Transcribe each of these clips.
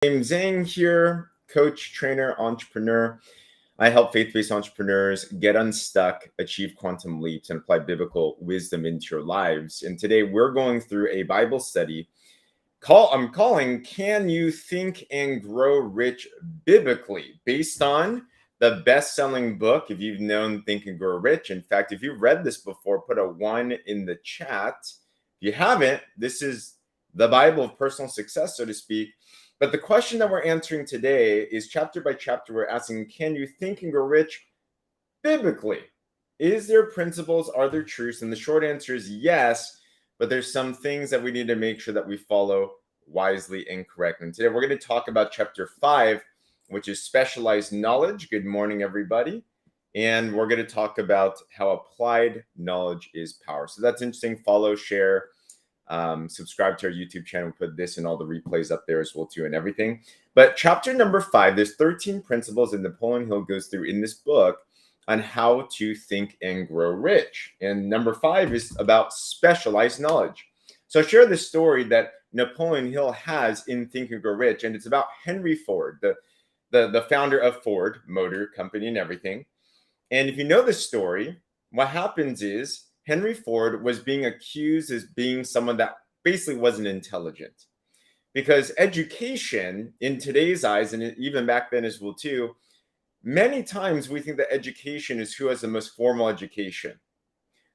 James Zhang here, coach, trainer, entrepreneur. I help faith-based entrepreneurs get unstuck, achieve quantum leaps, and apply biblical wisdom into your lives. And today we're going through a Bible study I'm calling Can You Think and Grow Rich Biblically, based on the best-selling book, if you've known Think and Grow Rich. In fact, if you've read this before, put a 1 in the chat. If you haven't, this is the Bible of personal success, so to speak. But the question that we're answering today is chapter by chapter. We're asking, can you think and grow rich biblically? Is there principles? Are there truths? And the short answer is yes, but there's some things that we need to make sure that we follow wisely and correctly. And today we're going to talk about chapter 5, which is specialized knowledge. Good morning, everybody. And we're going to talk about how applied knowledge is power. So that's interesting. Follow, share, subscribe to our YouTube channel. Put this and all the replays up there as well too, and everything. But chapter number 5, there's 13 principles that Napoleon Hill goes through in this book on how to think and grow rich. And number 5 is about specialized knowledge. So I'll share the story that Napoleon Hill has in Think and Grow Rich, and it's about Henry Ford, the founder of Ford Motor Company and everything. And if you know the story, what happens is Henry Ford was being accused as being someone that basically wasn't intelligent, because education in today's eyes, and even back then as well too, many times we think that education is who has the most formal education,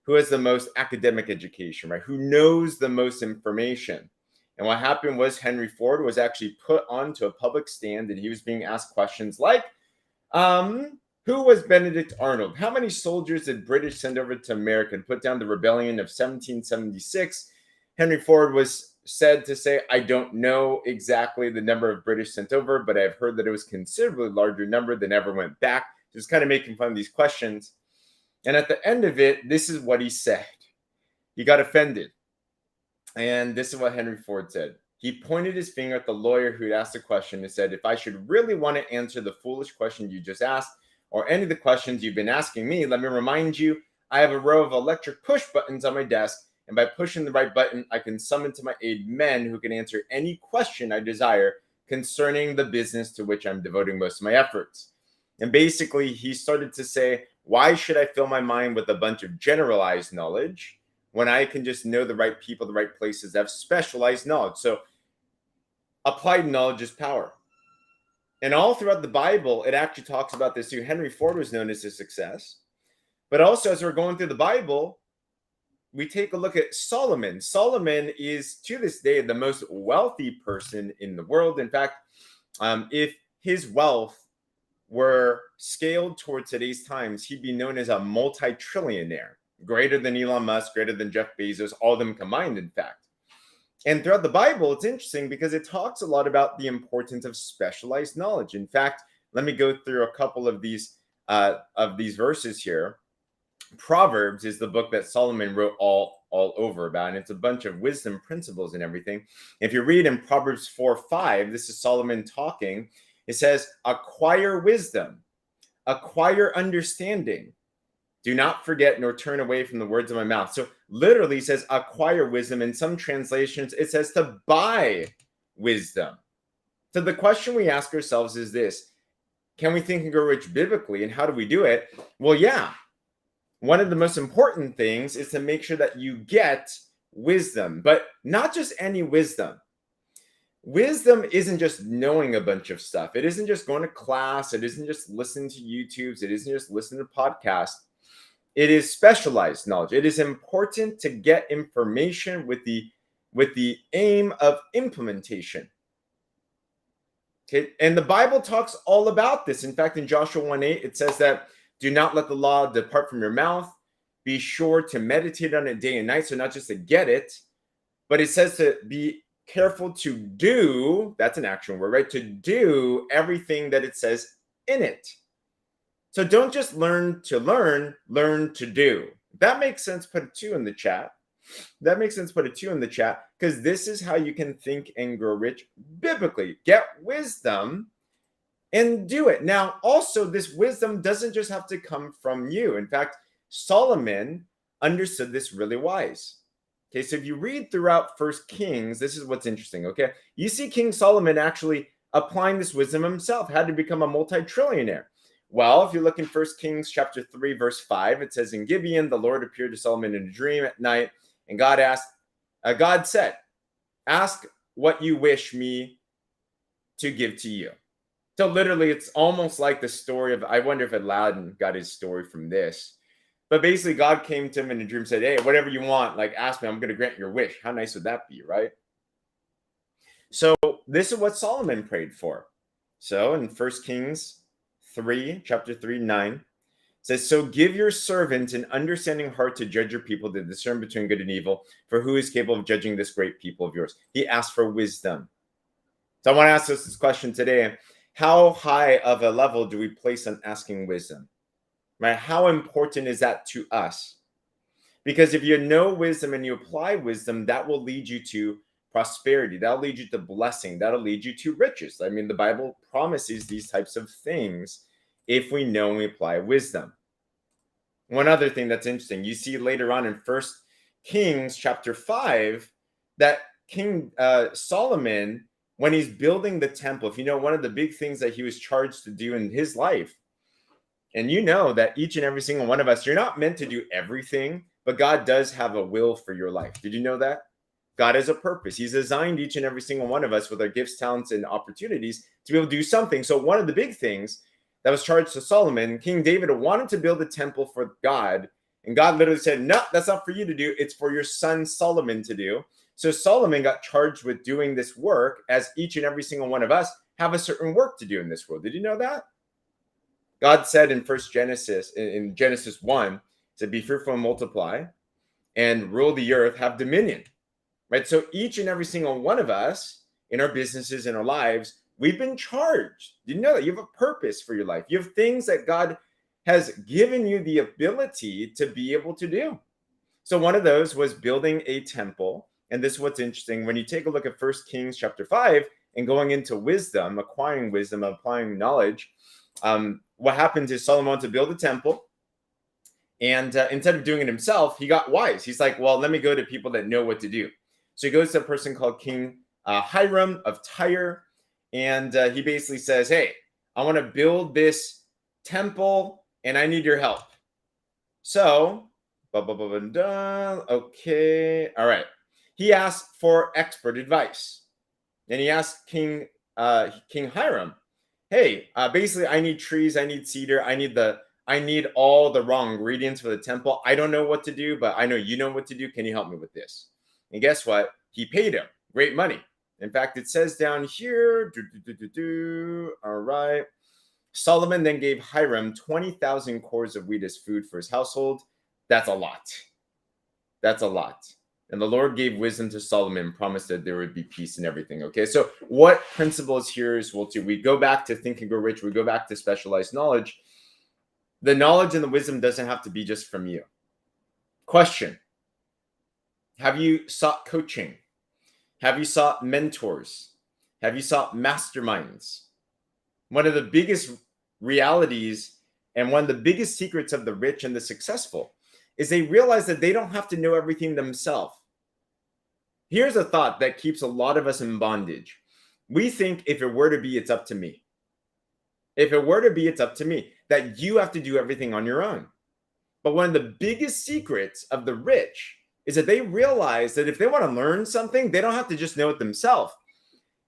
who has the most academic education, right? Who knows the most information. And what happened was Henry Ford was actually put onto a public stand, and he was being asked questions like, who was Benedict Arnold? How many soldiers did British send over to America to put down the rebellion of 1776? Henry Ford was said to say, I don't know exactly the number of British sent over, but I've heard that it was considerably larger number than ever went back. Just kind of making fun of these questions. And at the end of it, this is what he said. He got offended. And this is what Henry Ford said. He pointed his finger at the lawyer who had asked the question and said, if I should really want to answer the foolish question you just asked, or any of the questions you've been asking me, let me remind you, I have a row of electric push buttons on my desk, and by pushing the right button, I can summon to my aid men who can answer any question I desire concerning the business to which I'm devoting most of my efforts. And basically, he started to say, why should I fill my mind with a bunch of generalized knowledge when I can just know the right people, the right places that have specialized knowledge? So applied knowledge is power. And all throughout the Bible, it actually talks about this too. Henry Ford was known as a success. But also, as we're going through the Bible, we take a look at Solomon. Solomon is, to this day, the most wealthy person in the world. In fact, if his wealth were scaled toward today's times, he'd be known as a multi-trillionaire, greater than Elon Musk, greater than Jeff Bezos, all of them combined, in fact. And throughout the Bible, it's interesting because it talks a lot about the importance of specialized knowledge. In fact, let me go through a couple of these verses here. Proverbs is the book that Solomon wrote all over about, and it's a bunch of wisdom principles and everything. If you read in Proverbs 4:5, this is Solomon talking. It says, acquire wisdom, acquire understanding. Do not forget nor turn away from the words of my mouth. So literally says acquire wisdom. In some translations, it says to buy wisdom. So the question we ask ourselves is this: can we think and grow rich biblically? And how do we do it? Well, yeah. One of the most important things is to make sure that you get wisdom, but not just any wisdom. Wisdom isn't just knowing a bunch of stuff. It isn't just going to class. It isn't just listening to YouTubes. It isn't just listening to podcasts. It is specialized knowledge. It is important to get information with the aim of implementation. Okay, and the Bible talks all about this. In fact, in Joshua 1:8, it says that do not let the law depart from your mouth. Be sure to meditate on it day and night. So not just to get it, but it says to be careful to do. That's an action word, right? To do everything that it says in it. So don't just learn to learn, learn to do. If that makes sense, put a 2 in the chat. That makes sense, put a 2 in the chat, because this is how you can think and grow rich biblically. Get wisdom and do it. Now, also, this wisdom doesn't just have to come from you. In fact, Solomon understood this really wise. Okay, so if you read throughout First Kings, this is what's interesting, okay? You see King Solomon actually applying this wisdom himself? How to become a multi-trillionaire? Well, if you look in 1 Kings chapter 3, verse 5, it says, in Gibeon, the Lord appeared to Solomon in a dream at night, and God said, ask what you wish me to give to you. So literally, it's almost like the story of, I wonder if Aladdin got his story from this. But basically, God came to him in a dream and said, hey, whatever you want, like ask me, I'm going to grant your wish. How nice would that be, right? So this is what Solomon prayed for. So in 1 Kings 3, chapter 3, 9, it says, so give your servant an understanding heart to judge your people, to discern between good and evil, for who is capable of judging this great people of yours? He asked for wisdom. So I want to ask us this question today. How high of a level do we place on asking wisdom? Right? How important is that to us? Because if you know wisdom and you apply wisdom, that will lead you to prosperity. That'll lead you to blessing. That'll lead you to riches. I mean, the Bible promises these types of things if we know and we apply wisdom. One other thing that's interesting, you see later on in 1 Kings chapter 5, that King Solomon, when he's building the temple, if you know, one of the big things that he was charged to do in his life, and you know that each and every single one of us, you're not meant to do everything, but God does have a will for your life. Did you know that? God has a purpose. He's designed each and every single one of us with our gifts, talents, and opportunities to be able to do something. So one of the big things that was charged to Solomon, King David wanted to build a temple for God. And God literally said, no, that's not for you to do. It's for your son Solomon to do. So Solomon got charged with doing this work, as each and every single one of us have a certain work to do in this world. Did you know that? God said in Genesis 1, to be fruitful and multiply and rule the earth, have dominion. Right? So each and every single one of us in our businesses, in our lives, we've been charged. Did you know that you have a purpose for your life? You have things that God has given you the ability to be able to do. So one of those was building a temple. And this is what's interesting. When you take a look at 1 Kings chapter 5 and going into wisdom, acquiring wisdom, applying knowledge, what happens is Solomon wanted to build a temple. And instead of doing it himself, he got wise. He's like, well, let me go to people that know what to do. So he goes to a person called King Hiram of Tyre. And he basically says, hey, I want to build this temple and I need your help. So, okay. All right. He asked for expert advice. And he asked King Hiram, hey, basically I need trees, I need cedar, I need all the raw ingredients for the temple. I don't know what to do, but I know you know what to do. Can you help me with this? And guess what? He paid him great money. In fact, it says down here, all right. Solomon then gave Hiram 20,000 cores of wheat as food for his household. That's a lot. That's a lot. And the Lord gave wisdom to Solomon, promised that there would be peace and everything. Okay, so what principles here is we go back to Think and Grow Rich. We go back to specialized knowledge. The knowledge and the wisdom doesn't have to be just from you. Question: have you sought coaching? Have you sought mentors? Have you sought masterminds? One of the biggest realities and one of the biggest secrets of the rich and the successful is they realize that they don't have to know everything themselves. Here's a thought that keeps a lot of us in bondage. We think if it were to be, it's up to me. If it were to be, it's up to me. That you have to do everything on your own. But one of the biggest secrets of the rich is that they realize that if they want to learn something, they don't have to just know it themselves.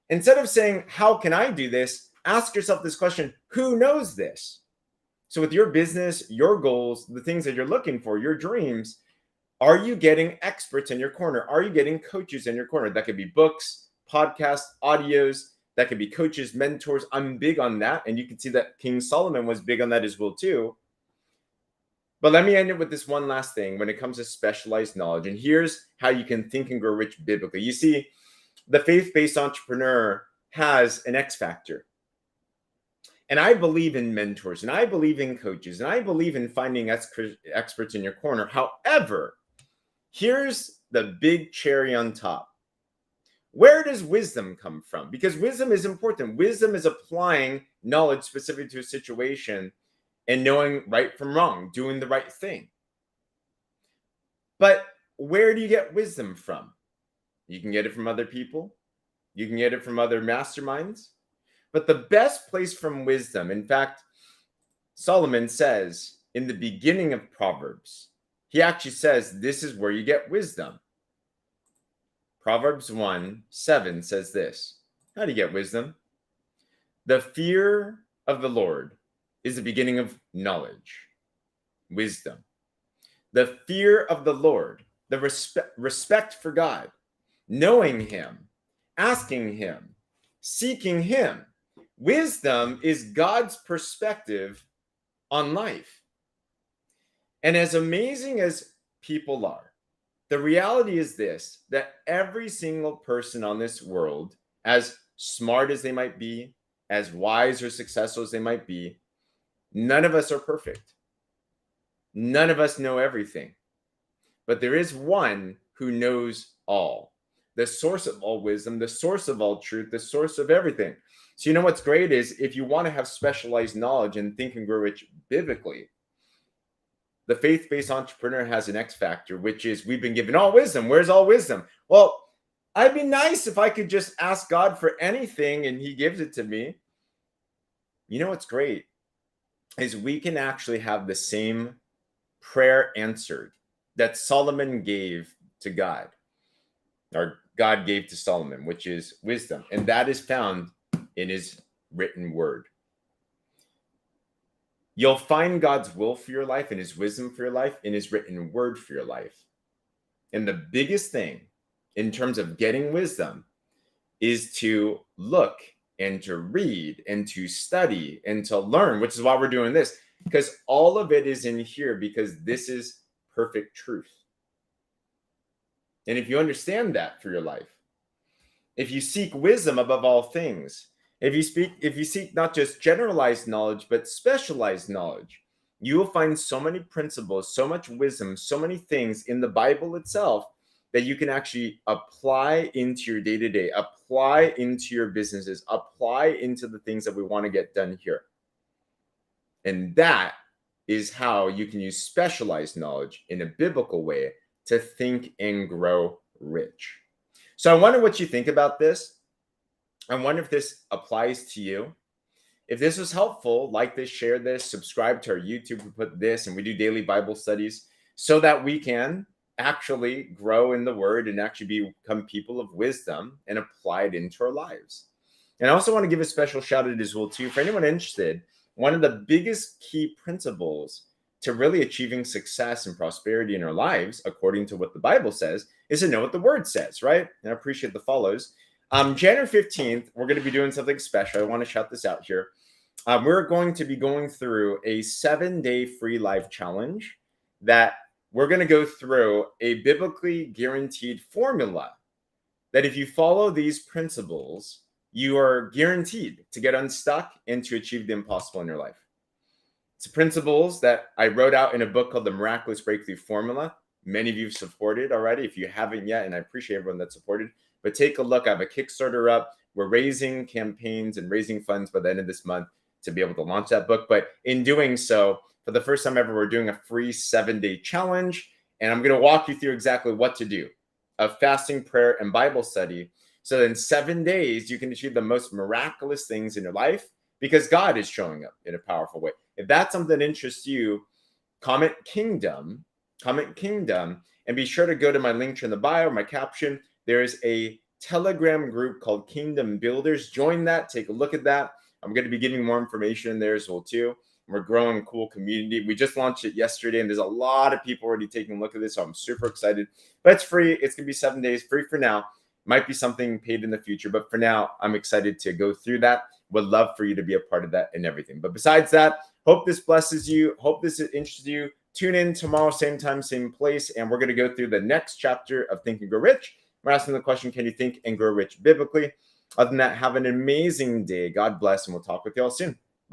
Instead of saying, how can I do this? Ask yourself this question: who knows this? So with your business, your goals, the things that you're looking for, your dreams, are you getting experts in your corner? Are you getting coaches in your corner? That could be books, podcasts, audios. That could be coaches, mentors. I'm big on that. And you can see that King Solomon was big on that as well too. But let me end it with this one last thing when it comes to specialized knowledge. And here's how you can think and grow rich biblically. You see, the faith-based entrepreneur has an X factor. And I believe in mentors, and I believe in coaches, and I believe in finding experts in your corner. However, here's the big cherry on top. Where does wisdom come from? Because wisdom is important. Wisdom is applying knowledge specific to a situation and knowing right from wrong, doing the right thing. But where do you get wisdom from? You can get it from other people. You can get it from other masterminds. But the best place from wisdom, in fact, Solomon says in the beginning of Proverbs, he actually says this is where you get wisdom. Proverbs 1:7 says this. How do you get wisdom? The fear of the Lord is the beginning of knowledge, wisdom. The fear of the Lord, the respect for God, knowing him, asking him, seeking him. Wisdom is God's perspective on life. And as amazing as people are, the reality is this, that every single person on this world, as smart as they might be, as wise or successful as they might be, none of us are perfect. None of us know everything. But there is one who knows all, the source of all wisdom, the source of all truth, the source of everything. So you know what's great is if you want to have specialized knowledge and think and grow rich biblically, the faith-based entrepreneur has an X factor, which is we've been given all wisdom. Where's all wisdom? Well, I'd be nice if I could just ask God for anything and he gives it to me. You know what's great is we can actually have the same prayer answered that Solomon gave to God, or God gave to Solomon, which is wisdom. And that is found in his written word. You'll find God's will for your life and his wisdom for your life in his written word for your life. And the biggest thing in terms of getting wisdom is to look and to read and to study and to learn, which is why we're doing this, because all of it is in here because this is perfect truth. And if you understand that for your life, if you seek wisdom above all things, if you seek not just generalized knowledge, but specialized knowledge, you will find so many principles, so much wisdom, so many things in the Bible itself that you can actually apply into your day-to-day, apply into your businesses, apply into the things that we want to get done here. And that is how you can use specialized knowledge in a biblical way to think and grow rich. So I wonder what you think about this. I wonder if this applies to you. If this was helpful, like this, share this, subscribe to our YouTube. We put this and we do daily Bible studies so that we can actually grow in the word and actually become people of wisdom and apply it into our lives. And I also want to give a special shout out as well too, for anyone interested, one of the biggest key principles to really achieving success and prosperity in our lives, according to what the Bible says, is to know what the word says, right? And I appreciate the follows. January 15th, we're going to be doing something special. I want to shout this out here. We're going to be going through a 7-day free life challenge that we're going to go through a biblically guaranteed formula that if you follow these principles, you are guaranteed to get unstuck and to achieve the impossible in your life. It's principles that I wrote out in a book called The Miraculous Breakthrough Formula. Many of you have supported already. If you haven't yet, and I appreciate everyone that supported, but take a look. I have a Kickstarter up. We're raising campaigns and raising funds by the end of this month to be able to launch that book. But in doing so, for the first time ever, we're doing a free 7-day challenge. And I'm going to walk you through exactly what to do. A fasting, prayer, and Bible study. So in 7 days, you can achieve the most miraculous things in your life because God is showing up in a powerful way. If that's something that interests you, comment kingdom, and be sure to go to my link in the bio, my caption. There is a Telegram group called Kingdom Builders. Join that. Take a look at that. I'm going to be giving more information in there as well too. We're growing a cool community. We just launched it yesterday, and there's a lot of people already taking a look at this, so I'm super excited. But it's free. It's going to be 7 days, free for now. Might be something paid in the future, but for now, I'm excited to go through that. Would love for you to be a part of that and everything. But besides that, hope this blesses you. Hope this interests you. Tune in tomorrow, same time, same place, and we're going to go through the next chapter of Think and Grow Rich. We're asking the question, can you think and grow rich biblically? Other than that, have an amazing day. God bless, and we'll talk with you all soon.